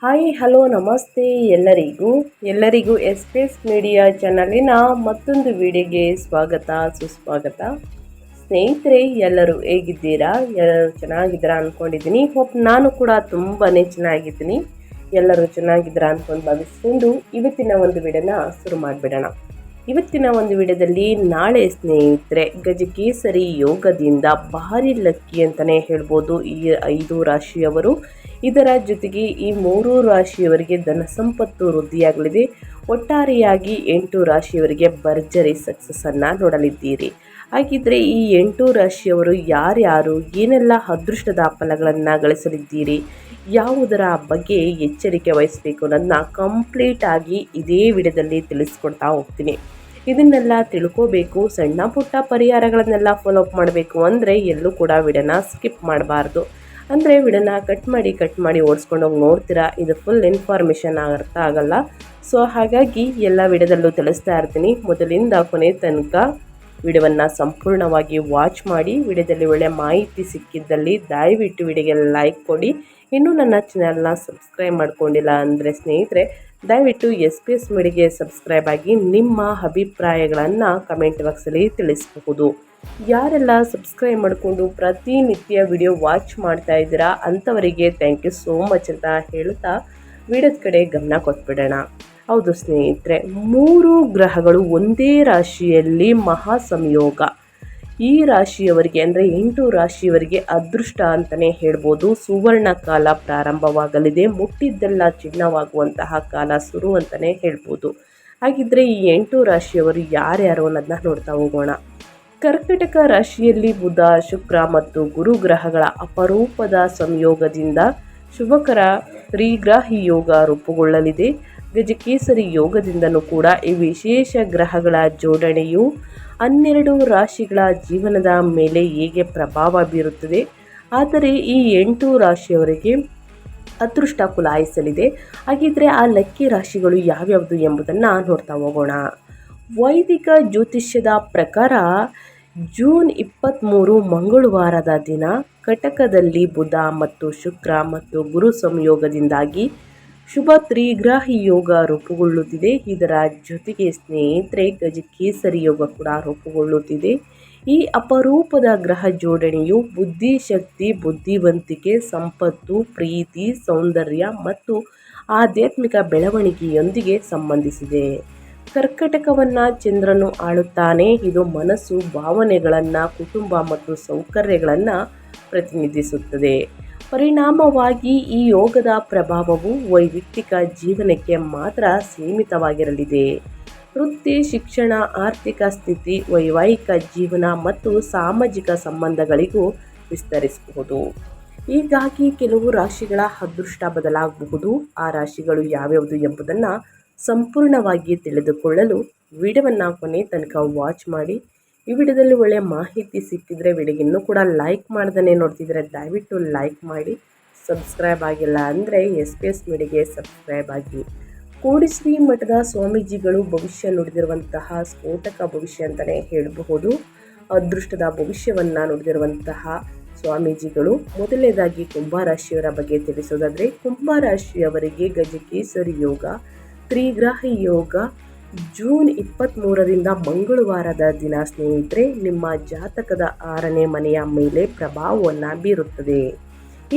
Hi hello ನಮಸ್ತೆ ಎಲ್ಲರಿಗೂ S media ಚಾನಲಿನ ಮತ್ತೊಂದು ವಿಡಿಯೋಗೆ ಸ್ವಾಗತ ಸುಸ್ವಾಗತ. ಸ್ನೇಹಿತರೆ, ಎಲ್ಲರೂ ಹೇಗಿದ್ದೀರಾ? ಎಲ್ಲರೂ ಚೆನ್ನಾಗಿದ್ದೀರಾ ಅಂದ್ಕೊಂಡಿದ್ದೀನಿ. ನಾನು ಕೂಡ ತುಂಬಾ ಚೆನ್ನಾಗಿದ್ದೀನಿ. ಎಲ್ಲರೂ ಚೆನ್ನಾಗಿದ್ದೀರಾ ಅಂದ್ಕೊಂಡು ಭಾವಿಸ್ಕೊಂಡು ಇವತ್ತಿನ ಒಂದು ವಿಡಿಯೋನ ಶುರು ಮಾಡಿಬಿಡೋಣ. ಇವತ್ತಿನ ಒಂದು ವಿಡಿಯೋದಲ್ಲಿ ನಾಳೆ ಸ್ನೇಹಿತರೆ ಗಜಕೇಸರಿ ಯೋಗದಿಂದ ಭಾರಿ ಲಕ್ಕಿ ಅಂತಲೇ ಹೇಳ್ಬೋದು ಈ 5 ರಾಶಿಯವರು. ಇದರ ಜೊತೆಗೆ ಈ 3 ರಾಶಿಯವರಿಗೆ ಧನ ಸಂಪತ್ತು ವೃದ್ಧಿಯಾಗಲಿದೆ. ಒಟ್ಟಾರೆಯಾಗಿ 8 ರಾಶಿಯವರಿಗೆ ಭರ್ಜರಿ ಸಕ್ಸಸ್ಸನ್ನು ನೋಡಲಿದ್ದೀರಿ. ಹಾಗಿದ್ರೆ ಈ 8 ರಾಶಿಯವರು ಯಾರ್ಯಾರು ಏನೆಲ್ಲ ಅದೃಷ್ಟದ ಫಲಗಳನ್ನು ಗಳಿಸಲಿದ್ದೀರಿ, ಯಾವುದರ ಬಗ್ಗೆ ಎಚ್ಚರಿಕೆ ವಹಿಸಬೇಕು ಅನ್ನೋದನ್ನ ಕಂಪ್ಲೀಟ್ ಆಗಿ ಇದೇ ವಿಡಿಯೋದಲ್ಲಿ ತಿಳಿಸ್ಕೊಡ್ತಾ ಹೋಗ್ತೀನಿ. ಇದನ್ನೆಲ್ಲ ತಿಳ್ಕೋಬೇಕು, ಸಣ್ಣ ಪುಟ್ಟ ಪರಿಹಾರಗಳನ್ನೆಲ್ಲ ಫಾಲೋ ಅಪ್ ಮಾಡಬೇಕು ಅಂದರೆ ಎಲ್ಲೂ ಕೂಡ ವಿಡಿಯೋನ ಸ್ಕಿಪ್ ಮಾಡಬಾರ್ದು. ಅಂದರೆ ವಿಡಿಯೋನ ಕಟ್ ಮಾಡಿ ಓಡಿಸ್ಕೊಂಡೋಗಿ ನೋಡ್ತೀರಾ, ಇದು ಫುಲ್ ಇನ್ಫಾರ್ಮೇಷನ್ ಅರ್ಥ ಆಗಲ್ಲ. ಸೊ ಹಾಗಾಗಿ ಎಲ್ಲ ವಿಡಿಯೋದಲ್ಲೂ ತಿಳಿಸ್ತಾ ಇರ್ತೀನಿ. ಮೊದಲಿಂದ ಕೊನೆ ತನಕ ವಿಡಿಯೋವನ್ನು ಸಂಪೂರ್ಣವಾಗಿ ವಾಚ್ ಮಾಡಿ. ವಿಡಿಯೋದಲ್ಲಿ ಒಳ್ಳೆಯ ಮಾಹಿತಿ ಸಿಕ್ಕಿದ್ದಲ್ಲಿ ದಯವಿಟ್ಟು ವಿಡಿಯೋಗೆ ಲೈಕ್ ಕೊಡಿ. ಇನ್ನೂ ನನ್ನ ಚಾನಲ್ನ ಸಬ್ಸ್ಕ್ರೈಬ್ ಮಾಡ್ಕೊಂಡಿಲ್ಲ ಅಂದರೆ ಸ್ನೇಹಿತರೆ ದಯವಿಟ್ಟು ಎಸ್ ಮೀಡಿಯಾಗೆ ಸಬ್ಸ್ಕ್ರೈಬ್ ಆಗಿ ನಿಮ್ಮ ಅಭಿಪ್ರಾಯಗಳನ್ನು ಕಮೆಂಟ್ ಬಾಕ್ಸಲ್ಲಿ ತಿಳಿಸಬಹುದು. ಯಾರೆಲ್ಲ ಸಬ್ಸ್ಕ್ರೈಬ್ ಮಾಡಿಕೊಂಡು ಪ್ರತಿನಿತ್ಯ ವಿಡಿಯೋ ವಾಚ್ ಮಾಡ್ತಾ ಇದ್ದೀರಾ ಅಂಥವರಿಗೆ ಥ್ಯಾಂಕ್ ಯು ಸೋ ಮಚ್ ಅಂತ ಹೇಳ್ತಾ ವಿಡಿಯೋದ ಕಡೆ ಗಮನ ಕೊಟ್ಬಿಡೋಣ. ಹೌದು ಸ್ನೇಹಿತರೆ, 3 ಗ್ರಹಗಳು ಒಂದೇ ರಾಶಿಯಲ್ಲಿ ಮಹಾ ಸಂಯೋಗ. ಈ ರಾಶಿಯವರಿಗೆ ಅಂದರೆ 8 ರಾಶಿಯವರಿಗೆ ಅದೃಷ್ಟ ಅಂತಲೇ ಹೇಳ್ಬೋದು. ಸುವರ್ಣ ಕಾಲ ಪ್ರಾರಂಭವಾಗಲಿದೆ. ಮುಟ್ಟಿದ್ದೆಲ್ಲ ಚಿನ್ನವಾಗುವಂತಹ ಕಾಲ ಶುರು ಅಂತಲೇ ಹೇಳ್ಬೋದು. ಹಾಗಿದ್ರೆ ಈ 8 ರಾಶಿಯವರು ಯಾರ್ಯಾರು ಅನ್ನೋದನ್ನ ನೋಡ್ತಾ ಹೋಗೋಣ. ಕರ್ಕಟಕ ರಾಶಿಯಲ್ಲಿ ಬುಧ, ಶುಕ್ರ ಮತ್ತು ಗುರು ಗ್ರಹಗಳ ಅಪರೂಪದ ಸಂಯೋಗದಿಂದ ಶುಭಕರ ತ್ರಿಗ್ರಾಹಿ ಯೋಗ ರೂಪುಗೊಳ್ಳಲಿದೆ. ಗಜಕೇಸರಿ ಯೋಗದಿಂದಲೂ ಕೂಡ ಈ ವಿಶೇಷ ಗ್ರಹಗಳ ಜೋಡಣೆಯು 12 ರಾಶಿಗಳ ಜೀವನದ ಮೇಲೆ ಹೇಗೆ ಪ್ರಭಾವ ಬೀರುತ್ತದೆ. ಆದರೆ ಈ 8 ರಾಶಿಯವರಿಗೆ ಅದೃಷ್ಟ ಕುಲಾಯಿಸಲಿದೆ. ಹಾಗಿದ್ರೆ ಆ ಲಕ್ಕಿ ರಾಶಿಗಳು ಯಾವ್ಯಾವುದು ಎಂಬುದನ್ನು ನೋಡ್ತಾ ಹೋಗೋಣ. ವೈದಿಕ ಜ್ಯೋತಿಷ್ಯದ ಪ್ರಕಾರ ಜೂನ್ 23 ಮಂಗಳವಾರದ ದಿನ ಕಟಕದಲ್ಲಿ ಬುಧ ಮತ್ತು ಶುಕ್ರ ಮತ್ತು ಗುರು ಸಂಯೋಗದಿಂದಾಗಿ ಶುಭ ತ್ರಿಗ್ರಾಹಿ ಯೋಗ ರೂಪುಗೊಳ್ಳುತ್ತಿದೆ. ಇದರ ಜೊತೆಗೆ ಸ್ನೇಹಿತರೆ ಗಜಕೇಸರಿ ಯೋಗ ಕೂಡ ರೂಪುಗೊಳ್ಳುತ್ತಿದೆ. ಈ ಅಪರೂಪದ ಗ್ರಹ ಜೋಡಣೆಯು ಬುದ್ಧಿಶಕ್ತಿ, ಬುದ್ಧಿವಂತಿಕೆ, ಸಂಪತ್ತು, ಪ್ರೀತಿ, ಸೌಂದರ್ಯ ಮತ್ತು ಆಧ್ಯಾತ್ಮಿಕ ಬೆಳವಣಿಗೆಯೊಂದಿಗೆ ಸಂಬಂಧಿಸಿದೆ. ಕರ್ಕಟಕವನ್ನು ಚಂದ್ರನು ಆಳುತ್ತಾನೆ. ಇದು ಮನಸ್ಸು, ಭಾವನೆಗಳನ್ನು, ಕುಟುಂಬ ಮತ್ತು ಸೌಕರ್ಯಗಳನ್ನು ಪ್ರತಿನಿಧಿಸುತ್ತದೆ. ಪರಿಣಾಮವಾಗಿ ಈ ಯೋಗದ ಪ್ರಭಾವವು ವೈಯಕ್ತಿಕ ಜೀವನಕ್ಕೆ ಮಾತ್ರ ಸೀಮಿತವಾಗಿರಲಿದೆ. ವೃತ್ತಿ, ಶಿಕ್ಷಣ, ಆರ್ಥಿಕ ಸ್ಥಿತಿ, ವೈವಾಹಿಕ ಜೀವನ ಮತ್ತು ಸಾಮಾಜಿಕ ಸಂಬಂಧಗಳಿಗೂ ವಿಸ್ತರಿಸಬಹುದು. ಹೀಗಾಗಿ ಕೆಲವು ರಾಶಿಗಳ ಅದೃಷ್ಟ ಬದಲಾಗಬಹುದು. ಆ ರಾಶಿಗಳು ಯಾವ್ಯಾವುದು ಎಂಬುದನ್ನು ಸಂಪೂರ್ಣವಾಗಿ ತಿಳಿದುಕೊಳ್ಳಲು ವಿಡಿಯೋವನ್ನು ಕೊನೆ ತನಕ ವಾಚ್ ಮಾಡಿ. ಈ ವಿಡಿಯೋದಲ್ಲಿ ಒಳ್ಳೆಯ ಮಾಹಿತಿ ಸಿಕ್ಕಿದ್ರೆ ವಿಡಿಯೋಗೆ ಇನ್ನೂ ಕೂಡ ಲೈಕ್ ಮಾಡ್ದೇ ನೋಡ್ತಿದ್ರೆ ದಯವಿಟ್ಟು ಲೈಕ್ ಮಾಡಿ. ಸಬ್ಸ್ಕ್ರೈಬ್ ಆಗಿಲ್ಲ ಅಂದರೆ ಎಸ್ ಮೀಡಿಯಾಗೆ ಸಬ್ಸ್ಕ್ರೈಬ್ ಆಗಿ. ಕೋಡಿಶ್ರೀ ಮಠದ ಸ್ವಾಮೀಜಿಗಳು ಭವಿಷ್ಯ ನುಡಿದಿರುವಂತಹ ಸ್ಫೋಟಕ ಭವಿಷ್ಯ ಅಂತಲೇ ಹೇಳಬಹುದು. ಅದೃಷ್ಟದ ಭವಿಷ್ಯವನ್ನು ನುಡಿದಿರುವಂತಹ ಸ್ವಾಮೀಜಿಗಳು ಮೊದಲನೇದಾಗಿ ಕುಂಭರಾಶಿಯವರ ಬಗ್ಗೆ ತಿಳಿಸೋದಾದರೆ, ಕುಂಭರಾಶಿಯವರಿಗೆ ಗಜಕೇಸರಿ ಯೋಗ, ತ್ರಿಗ್ರಾಹಿ ಯೋಗ ಜೂನ್ 23ರಿಂದ ಮಂಗಳವಾರದ ದಿನ ಸ್ನೇಹಿತರೆ ನಿಮ್ಮ ಜಾತಕದ 6ನೇ ಮನೆಯ ಮೇಲೆ ಪ್ರಭಾವವನ್ನು ಬೀರುತ್ತದೆ.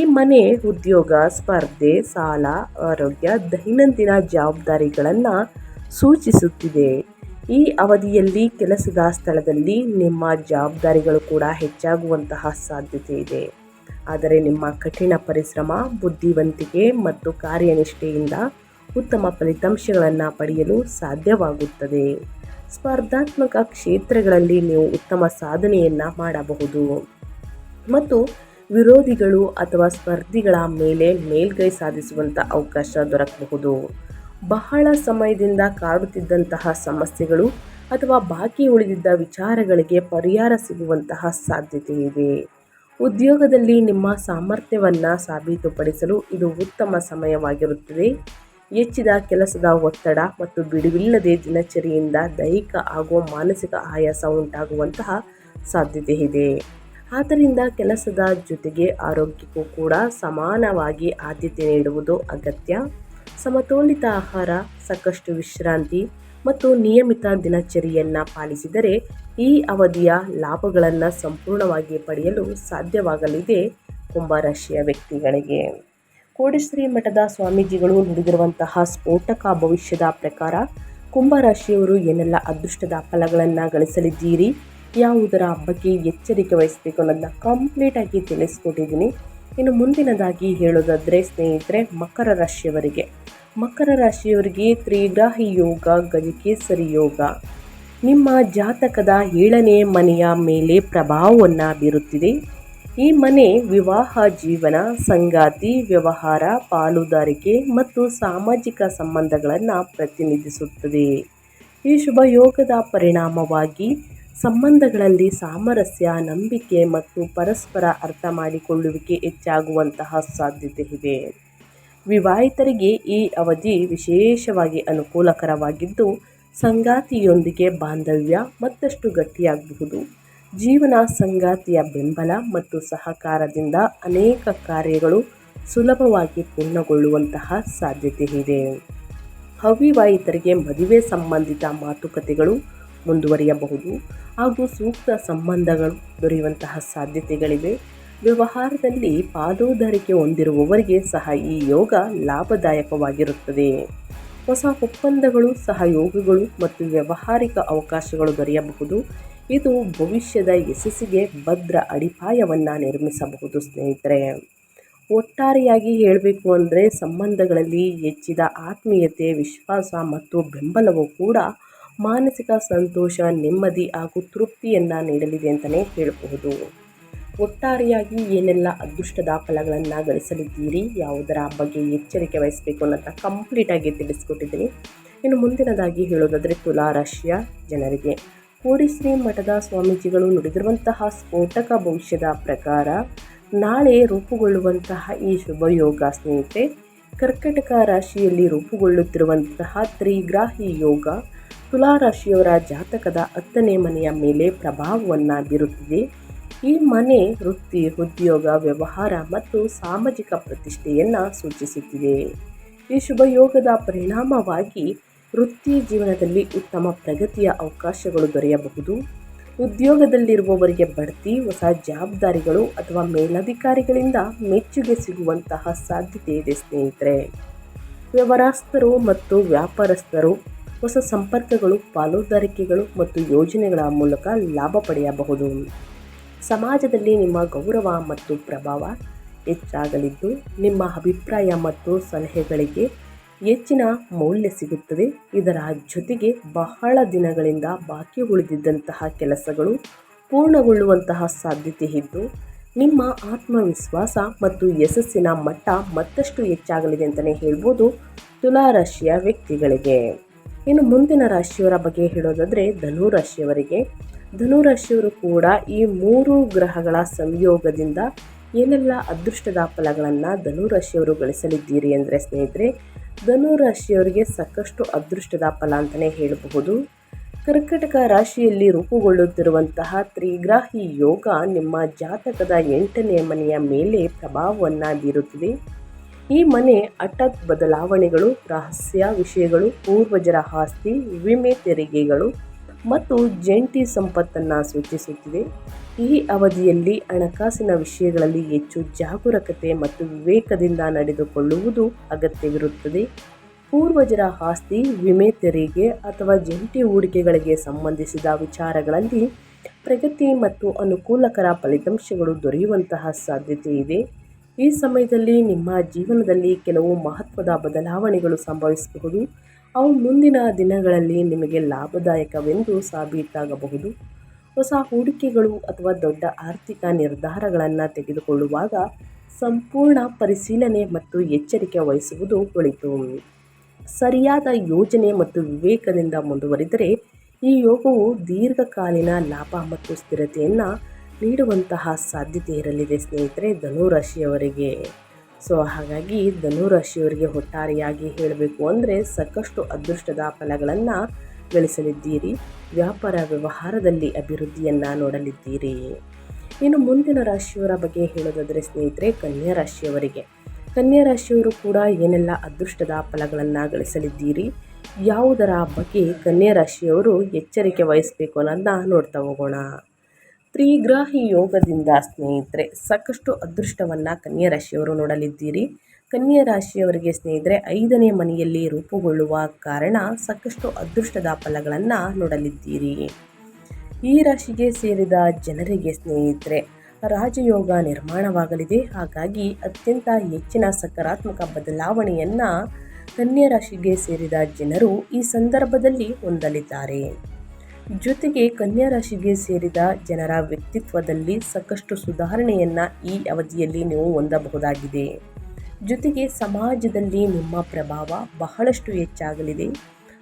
ಈ ಮನೆ ಉದ್ಯೋಗ, ಸ್ಪರ್ಧೆ, ಸಾಲ, ಆರೋಗ್ಯ, ದೈನಂದಿನ ಜವಾಬ್ದಾರಿಗಳನ್ನು ಸೂಚಿಸುತ್ತಿದೆ. ಈ ಅವಧಿಯಲ್ಲಿ ಕೆಲಸದ ಸ್ಥಳದಲ್ಲಿ ನಿಮ್ಮ ಜವಾಬ್ದಾರಿಗಳು ಕೂಡ ಹೆಚ್ಚಾಗುವಂತಹ ಸಾಧ್ಯತೆ ಇದೆ. ಆದರೆ ನಿಮ್ಮ ಕಠಿಣ ಪರಿಶ್ರಮ, ಬುದ್ಧಿವಂತಿಕೆ ಮತ್ತು ಕಾರ್ಯನಿಷ್ಠೆಯಿಂದ ಉತ್ತಮ ಫಲಿತಾಂಶಗಳನ್ನು ಪಡೆಯಲು ಸಾಧ್ಯವಾಗುತ್ತದೆ. ಸ್ಪರ್ಧಾತ್ಮಕ ಕ್ಷೇತ್ರಗಳಲ್ಲಿ ನೀವು ಉತ್ತಮ ಸಾಧನೆಯನ್ನು ಮಾಡಬಹುದು ಮತ್ತು ವಿರೋಧಿಗಳು ಅಥವಾ ಸ್ಪರ್ಧಿಗಳ ಮೇಲೆ ಮೇಲ್ಗೈ ಸಾಧಿಸುವಂಥ ಅವಕಾಶ ದೊರಕಬಹುದು. ಬಹಳ ಸಮಯದಿಂದ ಕಾಡುತ್ತಿದ್ದಂತಹ ಸಮಸ್ಯೆಗಳು ಅಥವಾ ಬಾಕಿ ಉಳಿದಿದ್ದ ವಿಚಾರಗಳಿಗೆ ಪರಿಹಾರ ಸಿಗುವಂತಹ ಸಾಧ್ಯತೆ ಇದೆ. ಉದ್ಯೋಗದಲ್ಲಿ ನಿಮ್ಮ ಸಾಮರ್ಥ್ಯವನ್ನು ಸಾಬೀತುಪಡಿಸಲು ಇದು ಉತ್ತಮ ಸಮಯವಾಗಿರುತ್ತದೆ. ಹೆಚ್ಚಿದ ಕೆಲಸದ ಒತ್ತಡ ಮತ್ತು ಬಿಡುವಿಲ್ಲದೆ ದಿನಚರಿಯಿಂದ ದೈಹಿಕ ಹಾಗೂ ಮಾನಸಿಕ ಆಯಾಸ ಉಂಟಾಗುವಂತಹ ಸಾಧ್ಯತೆ ಇದೆ. ಆದ್ದರಿಂದ ಕೆಲಸದ ಜೊತೆಗೆ ಆರೋಗ್ಯಕ್ಕೂ ಕೂಡ ಸಮಾನವಾಗಿ ಆದ್ಯತೆ ನೀಡುವುದು ಅಗತ್ಯ. ಸಮತೋಲಿತ ಆಹಾರ, ಸಾಕಷ್ಟು ವಿಶ್ರಾಂತಿ ಮತ್ತು ನಿಯಮಿತ ದಿನಚರಿಯನ್ನು ಪಾಲಿಸಿದರೆ ಈ ಅವಧಿಯ ಲಾಭಗಳನ್ನು ಸಂಪೂರ್ಣವಾಗಿ ಪಡೆಯಲು ಸಾಧ್ಯವಾಗಲಿದೆ ಕುಂಭರಾಶಿಯ ವ್ಯಕ್ತಿಗಳಿಗೆ. ಕೋಡಿಶ್ರೀ ಮಠದ ಸ್ವಾಮೀಜಿಗಳು ನುಡಿದಿರುವಂತಹ ಸ್ಫೋಟಕ ಭವಿಷ್ಯದ ಪ್ರಕಾರ ಕುಂಭರಾಶಿಯವರು ಏನೆಲ್ಲ ಅದೃಷ್ಟದ ಫಲಗಳನ್ನು ಗಳಿಸಲಿದ್ದೀರಿ, ಯಾವುದರ ಬಗ್ಗೆ ಎಚ್ಚರಿಕೆ ವಹಿಸಬೇಕು ಅನ್ನೋದನ್ನ ಕಂಪ್ಲೀಟಾಗಿ ತಿಳಿಸ್ಕೊಟ್ಟಿದ್ದೀನಿ. ಇನ್ನು ಮುಂದಿನದಾಗಿ ಹೇಳೋದಾದರೆ ಸ್ನೇಹಿತರೆ, ಮಕರ ರಾಶಿಯವರಿಗೆ ತ್ರಿಗ್ರಾಹಿ ಯೋಗ, ಗಜಕೇಸರಿ ಯೋಗ ನಿಮ್ಮ ಜಾತಕದ 7ನೇ ಮನೆಯ ಮೇಲೆ ಪ್ರಭಾವವನ್ನು ಬೀರುತ್ತಿದೆ. ಈ ಮನೆ ವಿವಾಹ ಜೀವನ, ಸಂಗಾತಿ, ವ್ಯವಹಾರ, ಪಾಲುದಾರಿಕೆ ಮತ್ತು ಸಾಮಾಜಿಕ ಸಂಬಂಧಗಳನ್ನು ಪ್ರತಿನಿಧಿಸುತ್ತದೆ. ಈ ಶುಭ ಯೋಗದ ಪರಿಣಾಮವಾಗಿ ಸಂಬಂಧಗಳಲ್ಲಿ ಸಾಮರಸ್ಯ, ನಂಬಿಕೆ ಮತ್ತು ಪರಸ್ಪರ ಅರ್ಥ ಮಾಡಿಕೊಳ್ಳುವಿಕೆ ಹೆಚ್ಚಾಗುವಂತಹ ಸಾಧ್ಯತೆ ಇದೆ. ವಿವಾಹಿತರಿಗೆ ಈ ಅವಧಿ ವಿಶೇಷವಾಗಿ ಅನುಕೂಲಕರವಾಗಿದ್ದು, ಸಂಗಾತಿಯೊಂದಿಗೆ ಬಾಂಧವ್ಯ ಮತ್ತಷ್ಟು ಗಟ್ಟಿಯಾಗಬಹುದು. ಜೀವನ ಸಂಗಾತಿಯ ಬೆಂಬಲ ಮತ್ತು ಸಹಕಾರದಿಂದ ಅನೇಕ ಕಾರ್ಯಗಳು ಸುಲಭವಾಗಿ ಪೂರ್ಣಗೊಳ್ಳುವಂತಹ ಸಾಧ್ಯತೆ ಇದೆ. ಅವಿವಾಹಿತರಿಗೆ ಮದುವೆ ಸಂಬಂಧಿತ ಮಾತುಕತೆಗಳು ಮುಂದುವರಿಯಬಹುದು ಹಾಗೂ ಸೂಕ್ತ ಸಂಬಂಧಗಳು ದೊರೆಯುವಂತಹ ಸಾಧ್ಯತೆಗಳಿವೆ. ವ್ಯವಹಾರದಲ್ಲಿ ಪಾಲುದಾರಿಕೆ ಹೊಂದಿರುವವರಿಗೆ ಸಹ ಈ ಯೋಗ ಲಾಭದಾಯಕವಾಗಿರುತ್ತದೆ. ಹೊಸ ಒಪ್ಪಂದಗಳು, ಸಹಯೋಗಗಳು ಮತ್ತು ವ್ಯಾವಹಾರಿಕ ಅವಕಾಶಗಳು ದೊರೆಯಬಹುದು. ಇದು ಭವಿಷ್ಯದ ಯಶಸ್ಸಿಗೆ ಭದ್ರ ಅಡಿಪಾಯವನ್ನು ನಿರ್ಮಿಸಬಹುದು. ಸ್ನೇಹಿತರೆ, ಒಟ್ಟಾರೆಯಾಗಿ ಹೇಳಬೇಕು ಅಂದರೆ ಸಂಬಂಧಗಳಲ್ಲಿ ಹೆಚ್ಚಿದ ಆತ್ಮೀಯತೆ, ವಿಶ್ವಾಸ ಮತ್ತು ಬೆಂಬಲವು ಕೂಡ ಮಾನಸಿಕ ಸಂತೋಷ, ನೆಮ್ಮದಿ ಹಾಗೂ ತೃಪ್ತಿಯನ್ನು ನೀಡಲಿದೆ ಅಂತಲೇ ಹೇಳಬಹುದು. ಒಟ್ಟಾರೆಯಾಗಿ ಏನೆಲ್ಲ ಅದೃಷ್ಟದ ಫಲಗಳನ್ನು ಗಳಿಸಲಿದ್ದೀರಿ, ಯಾವುದರ ಬಗ್ಗೆ ಎಚ್ಚರಿಕೆ ವಹಿಸಬೇಕು ಅನ್ನೋದನ್ನ ಕಂಪ್ಲೀಟಾಗಿ ತಿಳಿಸ್ಕೊಟ್ಟಿದ್ದೀನಿ. ಇನ್ನು ಮುಂದಿನದಾಗಿ ಹೇಳೋದಾದರೆ ತುಲಾರಾಶಿಯ ಜನರಿಗೆ ಕೋಡಿಶ್ರೀ ಮಠದ ಸ್ವಾಮೀಜಿಗಳು ನುಡಿದಿರುವಂತಹ ಸ್ಫೋಟಕ ಭವಿಷ್ಯದ ಪ್ರಕಾರ ನಾಳೆ ರೂಪುಗೊಳ್ಳುವಂತಹ ಈ ಶುಭಯೋಗ ಸ್ನೇಹಿತರೆ, ಕರ್ಕಟಕ ರಾಶಿಯಲ್ಲಿ ರೂಪುಗೊಳ್ಳುತ್ತಿರುವಂತಹ ತ್ರಿಗ್ರಾಹಿ ಯೋಗ ತುಲಾರಾಶಿಯವರ ಜಾತಕದ 10ನೇ ಮನೆಯ ಮೇಲೆ ಪ್ರಭಾವವನ್ನು ಬೀರುತ್ತಿದೆ. ಈ ಮನೆ ವೃತ್ತಿ, ಉದ್ಯೋಗ, ವ್ಯವಹಾರ ಮತ್ತು ಸಾಮಾಜಿಕ ಪ್ರತಿಷ್ಠೆಯನ್ನು ಸೂಚಿಸುತ್ತಿದೆ. ಈ ಶುಭಯೋಗದ ಪರಿಣಾಮವಾಗಿ ವೃತ್ತಿ ಜೀವನದಲ್ಲಿ ಉತ್ತಮ ಪ್ರಗತಿಯ ಅವಕಾಶಗಳು ದೊರೆಯಬಹುದು. ಉದ್ಯೋಗದಲ್ಲಿರುವವರಿಗೆ ಬಡ್ತಿ, ಹೊಸ ಜವಾಬ್ದಾರಿಗಳು ಅಥವಾ ಮೇಲಧಿಕಾರಿಗಳಿಂದ ಮೆಚ್ಚುಗೆ ಸಿಗುವಂತಹ ಸಾಧ್ಯತೆ ಇದೆ. ಸ್ನೇಹಿತರೆ, ವ್ಯವಹಾರಸ್ಥರು ಮತ್ತು ವ್ಯಾಪಾರಸ್ಥರು ಹೊಸ ಸಂಪರ್ಕಗಳು, ಪಾಲುದಾರಿಕೆಗಳು ಮತ್ತು ಯೋಜನೆಗಳ ಮೂಲಕ ಲಾಭ ಪಡೆಯಬಹುದು. ಸಮಾಜದಲ್ಲಿ ನಿಮ್ಮ ಗೌರವ ಮತ್ತು ಪ್ರಭಾವ ಹೆಚ್ಚಾಗಲಿದ್ದು, ನಿಮ್ಮ ಅಭಿಪ್ರಾಯ ಮತ್ತು ಸಲಹೆಗಳಿಗೆ ಹೆಚ್ಚಿನ ಮೌಲ್ಯ ಸಿಗುತ್ತದೆ. ಇದರ ಜೊತೆಗೆ ಬಹಳ ದಿನಗಳಿಂದ ಬಾಕಿ ಉಳಿದಿದ್ದಂತಹ ಕೆಲಸಗಳು ಪೂರ್ಣಗೊಳ್ಳುವಂತಹ ಸಾಧ್ಯತೆ ಇದ್ದು, ನಿಮ್ಮ ಆತ್ಮವಿಶ್ವಾಸ ಮತ್ತು ಯಶಸ್ಸಿನ ಮಟ್ಟ ಮತ್ತಷ್ಟು ಹೆಚ್ಚಾಗಲಿದೆ ಅಂತಲೇ ಹೇಳ್ಬೋದು ತುಲಾರಾಶಿಯ ವ್ಯಕ್ತಿಗಳಿಗೆ. ಇನ್ನು ಮುಂದಿನ ರಾಶಿಯವರ ಬಗ್ಗೆ ಹೇಳೋದಾದರೆ ಧನುರಾಶಿಯವರು ಕೂಡ ಈ 3 ಗ್ರಹಗಳ ಸಂಯೋಗದಿಂದ ಏನೆಲ್ಲ ಅದೃಷ್ಟದ ಫಲಗಳನ್ನು ಧನುರಾಶಿಯವರು ಗಳಿಸಲಿದ್ದೀರಿ ಅಂದರೆ ಸ್ನೇಹಿತರೆ, ಧನುರಾಶಿಯವರಿಗೆ ಸಾಕಷ್ಟು ಅದೃಷ್ಟದ ಫಲ ಅಂತಲೇ ಹೇಳಬಹುದು. ಕರ್ಕಟಕ ರಾಶಿಯಲ್ಲಿ ರೂಪುಗೊಳ್ಳುತ್ತಿರುವಂತಹ ತ್ರಿಗ್ರಾಹಿ ಯೋಗ ನಿಮ್ಮ ಜಾತಕದ 8ನೇ ಮನೆಯ ಮೇಲೆ ಪ್ರಭಾವವನ್ನು ಬೀರುತ್ತಿದೆ. ಈ ಮನೆ ಹಠಾತ್ ಬದಲಾವಣೆಗಳು, ರಹಸ್ಯ ವಿಷಯಗಳು, ಪೂರ್ವಜರ ಆಸ್ತಿ, ವಿಮೆ, ತೆರಿಗೆಗಳು ಮತ್ತು ಜಂಟಿ ಸಂಪತ್ತನ್ನು ಸೂಚಿಸುತ್ತಿದೆ. ಈ ಅವಧಿಯಲ್ಲಿ ಹಣಕಾಸಿನ ವಿಷಯಗಳಲ್ಲಿ ಹೆಚ್ಚು ಜಾಗರೂಕತೆ ಮತ್ತು ವಿವೇಕದಿಂದ ನಡೆದುಕೊಳ್ಳುವುದು ಅಗತ್ಯವಿರುತ್ತದೆ. ಪೂರ್ವಜರ ಆಸ್ತಿ, ವಿಮೆ, ತೆರಿಗೆ ಅಥವಾ ಜಂಟಿ ಹೂಡಿಕೆಗಳಿಗೆ ಸಂಬಂಧಿಸಿದ ವಿಚಾರಗಳಲ್ಲಿ ಪ್ರಗತಿ ಮತ್ತು ಅನುಕೂಲಕರ ಫಲಿತಾಂಶಗಳು ದೊರೆಯುವಂತಹ ಸಾಧ್ಯತೆ ಇದೆ. ಈ ಸಮಯದಲ್ಲಿ ನಿಮ್ಮ ಜೀವನದಲ್ಲಿ ಕೆಲವು ಮಹತ್ವದ ಬದಲಾವಣೆಗಳು ಸಂಭವಿಸಬಹುದು. ಅವು ಮುಂದಿನ ದಿನಗಳಲ್ಲಿ ನಿಮಗೆ ಲಾಭದಾಯಕವೆಂದು ಸಾಬೀತಾಗಬಹುದು. ಹೊಸ ಹೂಡಿಕೆಗಳು ಅಥವಾ ದೊಡ್ಡ ಆರ್ಥಿಕ ನಿರ್ಧಾರಗಳನ್ನು ತೆಗೆದುಕೊಳ್ಳುವಾಗ ಸಂಪೂರ್ಣ ಪರಿಶೀಲನೆ ಮತ್ತು ಎಚ್ಚರಿಕೆ ವಹಿಸುವುದು ಒಳಿತು. ಸರಿಯಾದ ಯೋಜನೆ ಮತ್ತು ವಿವೇಕದಿಂದ ಮುಂದುವರಿದರೆ ಈ ಯೋಗವು ದೀರ್ಘಕಾಲೀನ ಲಾಭ ಮತ್ತು ಸ್ಥಿರತೆಯನ್ನು ನೀಡುವಂತಹ ಸಾಧ್ಯತೆ ಇರಲಿದೆ ಸ್ನೇಹಿತರೆ ಧನುರಾಶಿಯವರಿಗೆ. ಹಾಗಾಗಿ ಧನುರಾಶಿಯವರಿಗೆ ಒಟ್ಟಾರೆಯಾಗಿ ಹೇಳಬೇಕು ಅಂದರೆ ಸಾಕಷ್ಟು ಅದೃಷ್ಟದ ಫಲಗಳನ್ನು ಗಳಿಸಲಿದ್ದೀರಿ. ವ್ಯಾಪಾರ ವ್ಯವಹಾರದಲ್ಲಿ ಅಭಿವೃದ್ಧಿಯನ್ನು ನೋಡಲಿದ್ದೀರಿ. ಇನ್ನು ಮುಂದಿನ ರಾಶಿಯವರ ಬಗ್ಗೆ ಹೇಳೋದಾದರೆ ಸ್ನೇಹಿತರೆ, ಕನ್ಯಾ ರಾಶಿಯವರಿಗೆ. ಕನ್ಯಾ ರಾಶಿಯವರು ಕೂಡ ಏನೆಲ್ಲ ಅದೃಷ್ಟದ ಫಲಗಳನ್ನು ಗಳಿಸಲಿದ್ದೀರಿ, ಯಾವುದರ ಬಗ್ಗೆ ಕನ್ಯಾ ರಾಶಿಯವರು ಎಚ್ಚರಿಕೆ ವಹಿಸಬೇಕು ಅನ್ನೋದನ್ನ ನೋಡ್ತಾ ಹೋಗೋಣ. ತ್ರಿಗ್ರಾಹಿ ಯೋಗದಿಂದ ಸ್ನೇಹಿತರೆ ಸಾಕಷ್ಟು ಅದೃಷ್ಟವನ್ನು ಕನ್ಯಾ ರಾಶಿಯವರು ನೋಡಲಿದ್ದೀರಿ. ಕನ್ಯಾ ರಾಶಿಯವರಿಗೆ ಸ್ನೇಹಿತರೆ 5ನೇ ಮನೆಯಲ್ಲಿ ರೂಪುಗೊಳ್ಳುವ ಕಾರಣ ಸಾಕಷ್ಟು ಅದೃಷ್ಟದ ಫಲಗಳನ್ನು ನೋಡಲಿದ್ದೀರಿ. ಈ ರಾಶಿಗೆ ಸೇರಿದ ಜನರಿಗೆ ಸ್ನೇಹಿತರೆ ರಾಜಯೋಗ ನಿರ್ಮಾಣವಾಗಲಿದೆ. ಹಾಗಾಗಿ ಅತ್ಯಂತ ಹೆಚ್ಚಿನ ಸಕಾರಾತ್ಮಕ ಬದಲಾವಣೆಯನ್ನು ಕನ್ಯಾ ರಾಶಿಗೆ ಸೇರಿದ ಜನರು ಈ ಸಂದರ್ಭದಲ್ಲಿ ಹೊಂದಲಿದ್ದಾರೆ. ಜೊತೆಗೆ ಕನ್ಯಾ ರಾಶಿಗೆ ಸೇರಿದ ಜನರ ವ್ಯಕ್ತಿತ್ವದಲ್ಲಿ ಸಾಕಷ್ಟು ಸುಧಾರಣೆಯನ್ನು ಈ ಅವಧಿಯಲ್ಲಿ ನೀವು ಹೊಂದಬಹುದಾಗಿದೆ. ಜೊತೆಗೆ ಸಮಾಜದಲ್ಲಿ ನಿಮ್ಮ ಪ್ರಭಾವ ಬಹಳಷ್ಟು ಹೆಚ್ಚಾಗಲಿದೆ.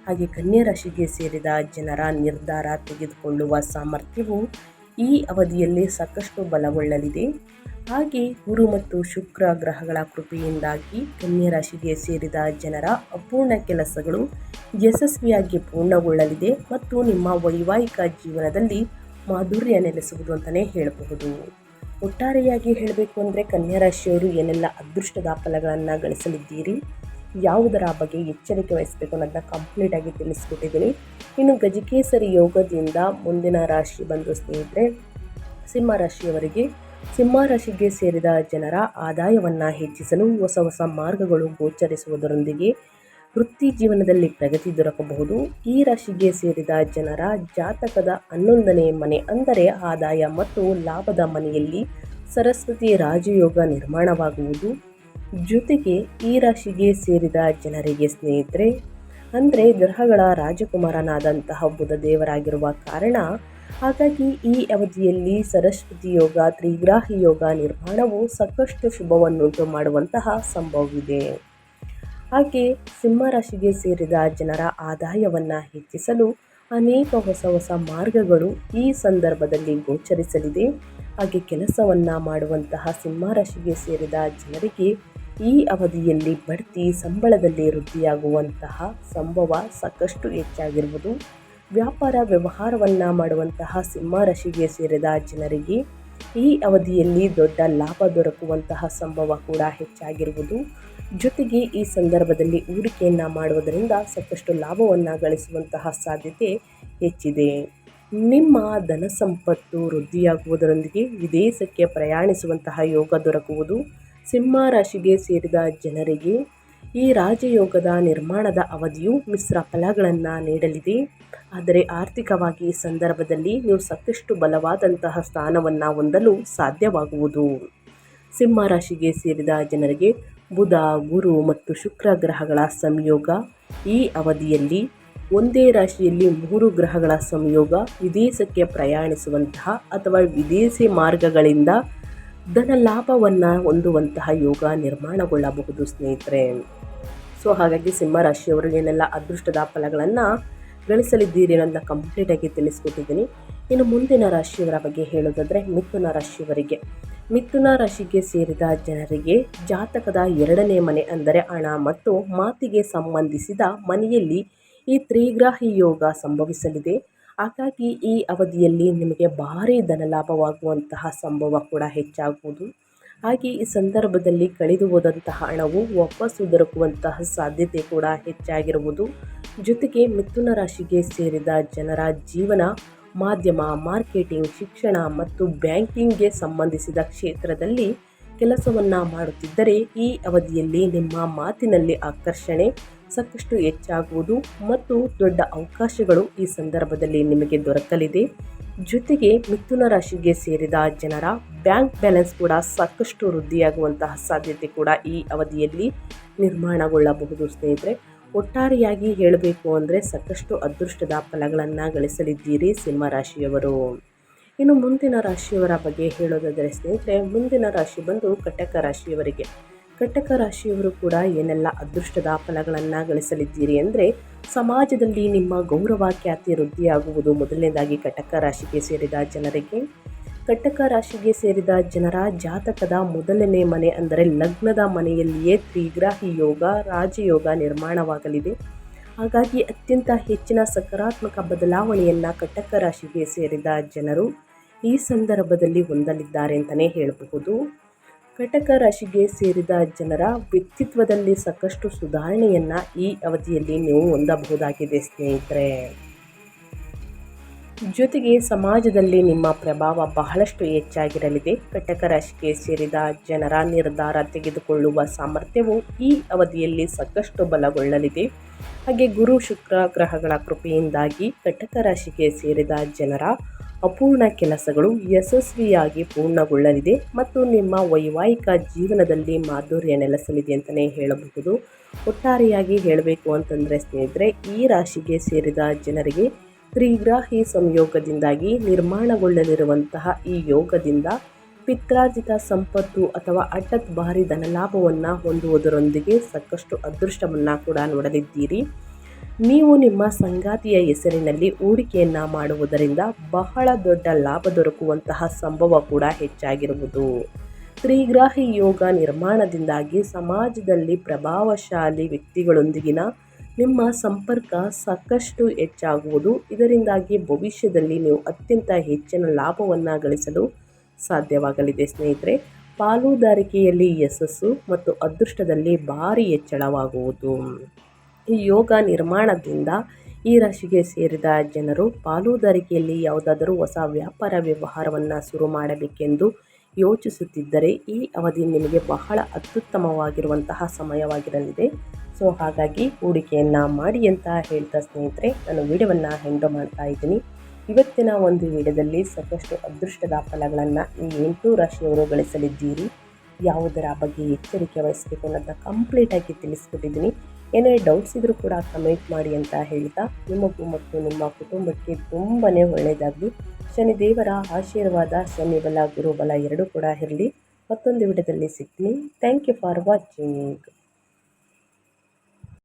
ಹಾಗೆ ಕನ್ಯಾ ರಾಶಿಗೆ ಸೇರಿದ ಜನರ ನಿರ್ಧಾರ ತೆಗೆದುಕೊಳ್ಳುವ ಸಾಮರ್ಥ್ಯವು ಈ ಅವಧಿಯಲ್ಲಿ ಸಾಕಷ್ಟು ಬಲಗೊಳ್ಳಲಿದೆ. ಹಾಗೆ ಗುರು ಮತ್ತು ಶುಕ್ರ ಗ್ರಹಗಳ ಕೃಪೆಯಿಂದಾಗಿ ಕನ್ಯಾ ರಾಶಿಗೆ ಸೇರಿದ ಜನರ ಅಪೂರ್ಣ ಕೆಲಸಗಳು ಯಶಸ್ವಿಯಾಗಿ ಪೂರ್ಣಗೊಳ್ಳಲಿದೆ ಮತ್ತು ನಿಮ್ಮ ವೈವಾಹಿಕ ಜೀವನದಲ್ಲಿ ಮಾಧುರ್ಯ ನೆಲೆಸುವುದು ಅಂತಲೇ ಹೇಳಬಹುದು. ಒಟ್ಟಾರೆಯಾಗಿ ಹೇಳಬೇಕು ಅಂದರೆ ಕನ್ಯಾ ರಾಶಿಯವರು ಏನೆಲ್ಲ ಅದೃಷ್ಟದ ಫಲಗಳನ್ನು ಗಳಿಸಲಿದ್ದೀರಿ, ಯಾವುದರ ಬಗ್ಗೆ ಎಚ್ಚರಿಕೆ ವಹಿಸಬೇಕು ಅನ್ನೋದನ್ನ ಕಂಪ್ಲೀಟಾಗಿ ತಿಳಿಸ್ಕೊಟ್ಟಿದ್ದೀನಿ. ಇನ್ನು ಗಜಕೇಸರಿ ಯೋಗದಿಂದ ಮುಂದಿನ ರಾಶಿ ಬಂದು ಸ್ನೇಹಿತರೆ ಸಿಂಹ ರಾಶಿಯವರಿಗೆ. ಸಿಂಹ ರಾಶಿಗೆ ಸೇರಿದ ಜನರ ಆದಾಯವನ್ನು ಹೆಚ್ಚಿಸಲು ಹೊಸ ಹೊಸ ಮಾರ್ಗಗಳು ಗೋಚರಿಸುವುದರೊಂದಿಗೆ ವೃತ್ತಿ ಜೀವನದಲ್ಲಿ ಪ್ರಗತಿ ದೊರಕಬಹುದು. ಈ ರಾಶಿಗೆ ಸೇರಿದ ಜನರ ಜಾತಕದ 11ನೇ ಮನೆ ಅಂದರೆ ಆದಾಯ ಮತ್ತು ಲಾಭದ ಮನೆಯಲ್ಲಿ ಸರಸ್ವತಿ ರಾಜಯೋಗ ನಿರ್ಮಾಣವಾಗುವುದು. ಜೊತೆಗೆ ಈ ರಾಶಿಗೆ ಸೇರಿದ ಜನರಿಗೆ ಸ್ನೇಹಿತರೆ ಅಂದರೆ ಗ್ರಹಗಳ ರಾಜಕುಮಾರನಾದಂತಹ ಬುಧ ದೇವರಾಗಿರುವ ಕಾರಣ ಹಾಗಾಗಿ ಈ ಅವಧಿಯಲ್ಲಿ ಸರಸ್ವತಿ ಯೋಗ, ತ್ರಿಗ್ರಾಹಿ ಯೋಗ ನಿರ್ಮಾಣವು ಸಾಕಷ್ಟು ಶುಭವನ್ನುಂಟು ಮಾಡುವಂತಹ ಸಂಭವವಿದೆ. ಹಾಗೆ ಸಿಂಹ ರಾಶಿಗೆ ಸೇರಿದ ಜನರ ಆದಾಯವನ್ನು ಹೆಚ್ಚಿಸಲು ಅನೇಕ ಹೊಸ ಹೊಸ ಮಾರ್ಗಗಳು ಈ ಸಂದರ್ಭದಲ್ಲಿ ಗೋಚರಿಸಲಿದೆ. ಹಾಗೆ ಕೆಲಸವನ್ನು ಮಾಡುವಂತಹ ಸಿಂಹ ರಾಶಿಗೆ ಸೇರಿದ ಜನರಿಗೆ ಈ ಅವಧಿಯಲ್ಲಿ ಬಡ್ತಿ, ಸಂಬಳದಲ್ಲಿ ವೃದ್ಧಿಯಾಗುವಂತಹ ಸಂಭವ ಸಾಕಷ್ಟು ಹೆಚ್ಚಾಗಿರುವುದು. ವ್ಯಾಪಾರ ವ್ಯವಹಾರವನ್ನು ಮಾಡುವಂತಹ ಸಿಂಹ ರಾಶಿಗೆ ಸೇರಿದ ಜನರಿಗೆ ಈ ಅವಧಿಯಲ್ಲಿ ದೊಡ್ಡ ಲಾಭ ದೊರಕುವಂತಹ ಸಂಭವ ಕೂಡ ಹೆಚ್ಚಾಗಿರುವುದು. ಜೊತೆಗೆ ಈ ಸಂದರ್ಭದಲ್ಲಿ ಹೂಡಿಕೆಯನ್ನು ಮಾಡುವುದರಿಂದ ಸಾಕಷ್ಟು ಲಾಭವನ್ನು ಗಳಿಸುವಂತಹ ಸಾಧ್ಯತೆ ಹೆಚ್ಚಿದೆ. ನಿಮ್ಮ ಧನ ಸಂಪತ್ತು ವೃದ್ಧಿಯಾಗುವುದರೊಂದಿಗೆ ವಿದೇಶಕ್ಕೆ ಪ್ರಯಾಣಿಸುವಂತಹ ಯೋಗ ದೊರಕುವುದು. ಸಿಂಹ ರಾಶಿಗೆ ಸೇರಿದ ಜನರಿಗೆ ಈ ರಾಜಯೋಗದ ನಿರ್ಮಾಣದ ಅವಧಿಯು ಮಿಶ್ರ ಫಲಗಳನ್ನು ನೀಡಲಿದೆ. ಆದರೆ ಆರ್ಥಿಕವಾಗಿ ಈ ಸಂದರ್ಭದಲ್ಲಿ ನೀವು ಸಾಕಷ್ಟು ಬಲವಾದಂತಹ ಸ್ಥಾನವನ್ನು ಹೊಂದಲು ಸಾಧ್ಯವಾಗುವುದು. ಸಿಂಹ ರಾಶಿಗೆ ಸೇರಿದ ಜನರಿಗೆ ಬುಧ, ಗುರು ಮತ್ತು ಶುಕ್ರ ಗ್ರಹಗಳ ಸಂಯೋಗ ಈ ಅವಧಿಯಲ್ಲಿ ಒಂದೇ ರಾಶಿಯಲ್ಲಿ 3 ಗ್ರಹಗಳ ಸಂಯೋಗ ವಿದೇಶಕ್ಕೆ ಪ್ರಯಾಣಿಸುವಂತಹ ಅಥವಾ ವಿದೇಶಿ ಮಾರ್ಗಗಳಿಂದ ಧನ ಲಾಭವನ್ನು ಹೊಂದುವಂತಹ ಯೋಗ ನಿರ್ಮಾಣಗೊಳ್ಳಬಹುದು ಸ್ನೇಹಿತರೆ. ಸೊ ಹಾಗಾಗಿ ಸಿಂಹ ರಾಶಿಯವರು ಏನೆಲ್ಲ ಅದೃಷ್ಟದ ಫಲಗಳನ್ನು ಗಳಿಸಲಿದ್ದೀರಿ ಅನ್ನೋದನ್ನ ಕಂಪ್ಲೀಟಾಗಿ ತಿಳಿಸ್ಕೊಟ್ಟಿದ್ದೀನಿ. ಇನ್ನು ಮುಂದಿನ ರಾಶಿಯವರ ಬಗ್ಗೆ ಹೇಳೋದಾದರೆ ಮಿಥುನ ರಾಶಿಯವರಿಗೆ. ಮಿಥುನ ರಾಶಿಗೆ ಸೇರಿದ ಜನರಿಗೆ ಜಾತಕದ 2ನೇ ಮನೆ ಅಂದರೆ ಹಣ ಮತ್ತು ಮಾತಿಗೆ ಸಂಬಂಧಿಸಿದ ಮನೆಯಲ್ಲಿ ಈ ತ್ರಿಗ್ರಾಹಿ ಯೋಗ ಸಂಭವಿಸಲಿದೆ. ಹಾಗಾಗಿ ಈ ಅವಧಿಯಲ್ಲಿ ನಿಮಗೆ ಭಾರೀ ಧನಲಾಭವಾಗುವಂತಹ ಸಂಭವ ಕೂಡ ಹೆಚ್ಚಾಗುವುದು. ಹಾಗೆ ಈ ಸಂದರ್ಭದಲ್ಲಿ ಕಳೆದು ಹೋದಂತಹ ಹಣವು ವಾಪಸ್ಸು ದೊರಕುವಂತಹ ಸಾಧ್ಯತೆ ಕೂಡ ಹೆಚ್ಚಾಗಿರುವುದು. ಜೊತೆಗೆ ಮಿಥುನ ರಾಶಿಗೆ ಸೇರಿದ ಜನರ ಜೀವನ ಮಾಧ್ಯಮ, ಮಾರ್ಕೆಟಿಂಗ್, ಶಿಕ್ಷಣ ಮತ್ತು ಬ್ಯಾಂಕಿಂಗ್ಗೆ ಸಂಬಂಧಿಸಿದ ಕ್ಷೇತ್ರದಲ್ಲಿ ಕೆಲಸವನ್ನು ಮಾಡುತ್ತಿದ್ದರೆ ಈ ಅವಧಿಯಲ್ಲಿ ನಿಮ್ಮ ಮಾತಿನಲ್ಲಿ ಆಕರ್ಷಣೆ ಸಾಕಷ್ಟು ಹೆಚ್ಚಾಗುವುದು ಮತ್ತು ದೊಡ್ಡ ಅವಕಾಶಗಳು ಈ ಸಂದರ್ಭದಲ್ಲಿ ನಿಮಗೆ ದೊರಕಲಿದೆ. ಜೊತೆಗೆ ಮಿಥುನ ರಾಶಿಗೆ ಸೇರಿದ ಜನರ ಬ್ಯಾಂಕ್ ಬ್ಯಾಲೆನ್ಸ್ ಕೂಡ ಸಾಕಷ್ಟು ವೃದ್ಧಿಯಾಗುವಂತಹ ಸಾಧ್ಯತೆ ಕೂಡ ಈ ಅವಧಿಯಲ್ಲಿ ನಿರ್ಮಾಣಗೊಳ್ಳಬಹುದು ಸ್ನೇಹಿತರೆ. ಒಟ್ಟಾರೆಯಾಗಿ ಹೇಳಬೇಕು ಅಂದರೆ ಸಾಕಷ್ಟು ಅದೃಷ್ಟದ ಫಲಗಳನ್ನು ಗಳಿಸಲಿದ್ದೀರಿ ಸಿಂಹ ರಾಶಿಯವರು. ಇನ್ನು ಮುಂದಿನ ರಾಶಿಯವರ ಬಗ್ಗೆ ಹೇಳೋದಾದರೆ ಸ್ನೇಹಿತರೆ ಮುಂದಿನ ರಾಶಿ ಬಂದು ಕಟಕ ರಾಶಿಯವರಿಗೆ. ಕಟಕ ರಾಶಿಯವರು ಕೂಡ ಏನೆಲ್ಲ ಅದೃಷ್ಟದ ಫಲಗಳನ್ನು ಗಳಿಸಲಿದ್ದೀರಿ ಅಂದರೆ ಸಮಾಜದಲ್ಲಿ ನಿಮ್ಮ ಗೌರವ ಖ್ಯಾತಿ ವೃದ್ಧಿಯಾಗುವುದು ಮೊದಲನೇದಾಗಿ ಕಟಕ ರಾಶಿಗೆ ಸೇರಿದ ಜನರಿಗೆ. ಕಟಕ ರಾಶಿಗೆ ಸೇರಿದ ಜನರ ಜಾತಕದ 1ನೇ ಮನೆ ಅಂದರೆ ಲಗ್ನದ ಮನೆಯಲ್ಲಿಯೇ ತ್ರಿಗ್ರಾಹಿ ಯೋಗ, ರಾಜಯೋಗ ನಿರ್ಮಾಣವಾಗಲಿದೆ. ಹಾಗಾಗಿ ಅತ್ಯಂತ ಹೆಚ್ಚಿನ ಸಕಾರಾತ್ಮಕ ಬದಲಾವಣೆಯನ್ನು ಕಟಕ ರಾಶಿಗೆ ಸೇರಿದ ಜನರು ಈ ಸಂದರ್ಭದಲ್ಲಿ ಹೊಂದಲಿದ್ದಾರೆ ಅಂತಲೇ ಹೇಳಬಹುದು. ಕಟಕ ರಾಶಿಗೆ ಸೇರಿದ ಜನರ ವ್ಯಕ್ತಿತ್ವದಲ್ಲಿ ಸಾಕಷ್ಟು ಸುಧಾರಣೆಯನ್ನು ಈ ಅವಧಿಯಲ್ಲಿ ನೀವು ಹೊಂದಬಹುದಾಗಿದೆ ಸ್ನೇಹಿತರೆ. ಜೊತೆಗೆ ಸಮಾಜದಲ್ಲಿ ನಿಮ್ಮ ಪ್ರಭಾವ ಬಹಳಷ್ಟು ಹೆಚ್ಚಾಗಿರಲಿದೆ. ಕಟಕ ರಾಶಿಗೆ ಸೇರಿದ ಜನರ ನಿರ್ಧಾರ ತೆಗೆದುಕೊಳ್ಳುವ ಸಾಮರ್ಥ್ಯವು ಈ ಅವಧಿಯಲ್ಲಿ ಸಾಕಷ್ಟು ಬಲಗೊಳ್ಳಲಿದೆ. ಹಾಗೆ ಗುರು ಶುಕ್ರ ಗ್ರಹಗಳ ಕೃಪೆಯಿಂದಾಗಿ ಕಟಕ ರಾಶಿಗೆ ಸೇರಿದ ಜನರ ಅಪೂರ್ಣ ಕೆಲಸಗಳು ಯಶಸ್ವಿಯಾಗಿ ಪೂರ್ಣಗೊಳ್ಳಲಿದೆ ಮತ್ತು ನಿಮ್ಮ ವೈವಾಹಿಕ ಜೀವನದಲ್ಲಿ ಮಾಧುರ್ಯ ನೆಲೆಸಲಿದೆ ಅಂತಲೇ ಹೇಳಬಹುದು. ಒಟ್ಟಾರೆಯಾಗಿ ಹೇಳಬೇಕು ಅಂತಂದರೆ ಸ್ನೇಹಿತರೆ, ಈ ರಾಶಿಗೆ ಸೇರಿದ ಜನರಿಗೆ ತ್ರಿಗ್ರಾಹಿ ಸಂಯೋಗದಿಂದಾಗಿ ನಿರ್ಮಾಣಗೊಳ್ಳಲಿರುವಂತಹ ಈ ಯೋಗದಿಂದ ಪಿತ್ರಾರ್ಜಿತ ಸಂಪತ್ತು ಅಥವಾ ಹಠಾತ್ ಭಾರಿ ಧನಲಾಭವನ್ನು ಹೊಂದುವುದರೊಂದಿಗೆ ಸಾಕಷ್ಟು ಅದೃಷ್ಟವನ್ನು ಕೂಡ ನೋಡಲಿದ್ದೀರಿ. ನೀವು ನಿಮ್ಮ ಸಂಗಾತಿಯ ಹೆಸರಿನಲ್ಲಿ ಹೂಡಿಕೆಯನ್ನು ಮಾಡುವುದರಿಂದ ಬಹಳ ದೊಡ್ಡ ಲಾಭ ದೊರಕುವಂತಹ ಸಂಭವ ಕೂಡ ಹೆಚ್ಚಾಗಿರುವುದು. ತ್ರಿಗ್ರಾಹಿ ಯೋಗ ನಿರ್ಮಾಣದಿಂದಾಗಿ ಸಮಾಜದಲ್ಲಿ ಪ್ರಭಾವಶಾಲಿ ವ್ಯಕ್ತಿಗಳೊಂದಿಗಿನ ನಿಮ್ಮ ಸಂಪರ್ಕ ಸಾಕಷ್ಟು ಹೆಚ್ಚಾಗುವುದು. ಇದರಿಂದಾಗಿ ಭವಿಷ್ಯದಲ್ಲಿ ನೀವು ಅತ್ಯಂತ ಹೆಚ್ಚಿನ ಲಾಭವನ್ನು ಗಳಿಸಲು ಸಾಧ್ಯವಾಗಲಿದೆ ಸ್ನೇಹಿತರೆ. ಪಾಲುದಾರಿಕೆಯಲ್ಲಿ ಯಶಸ್ಸು ಮತ್ತು ಅದೃಷ್ಟದಲ್ಲಿ ಭಾರಿ ಹೆಚ್ಚಳವಾಗುವುದು. ಈ ಯೋಗ ನಿರ್ಮಾಣದಿಂದ ಈ ರಾಶಿಗೆ ಸೇರಿದ ಜನರು ಪಾಲುದಾರಿಕೆಯಲ್ಲಿ ಯಾವುದಾದರೂ ಹೊಸ ವ್ಯಾಪಾರ ವ್ಯವಹಾರವನ್ನು ಶುರು ಮಾಡಬೇಕೆಂದು ಯೋಚಿಸುತ್ತಿದ್ದರೆ ಈ ಅವಧಿ ನಿಮಗೆ ಬಹಳ ಅತ್ಯುತ್ತಮವಾಗಿರುವಂತಹ ಸಮಯವಾಗಿರಲಿದೆ. ಸೊ ಹಾಗಾಗಿ ಹೂಡಿಕೆಯನ್ನು ಮಾಡಿ ಅಂತ ಹೇಳ್ತಾ ಸ್ನೇಹಿತರೆ, ನಾನು ವಿಡಿಯೋವನ್ನು ಎಂಡ್ ಮಾಡ್ತಾ ಇದ್ದೀನಿ. ಇವತ್ತಿನ ಒಂದು ವಿಡಿಯೋದಲ್ಲಿ ಸಾಕಷ್ಟು ಅದೃಷ್ಟದ ಫಲಗಳನ್ನು ಈ 8 ರಾಶಿಯವರು ಗಳಿಸಲಿದ್ದೀರಿ. ಯಾವುದರ ಬಗ್ಗೆ ಎಚ್ಚರಿಕೆ ವಹಿಸಬೇಕು ಅನ್ನೋದನ್ನ ಕಂಪ್ಲೀಟಾಗಿ ತಿಳಿಸ್ಕೊಟ್ಟಿದ್ದೀನಿ. ಏನೇ ಡೌಟ್ಸ್ ಇದ್ದರೂ ಕೂಡ ಕಮೆಂಟ್ ಮಾಡಿ ಅಂತ ಹೇಳ್ತಾ, ನಿಮಗೂ ಮತ್ತು ನಿಮ್ಮ ಕುಟುಂಬಕ್ಕೆ ತುಂಬಾ ಒಳ್ಳೆಯದಾಗಲಿ. ಶನಿದೇವರ ಆಶೀರ್ವಾದ, ಶನಿಬಲ ಗುರುಬಲ ಎರಡೂ ಕೂಡ ಇರಲಿ. ಮತ್ತೊಂದು ವಿಡಿಯೋದಲ್ಲಿ ಸಿಗ್ತೀನಿ. Thank you for watching.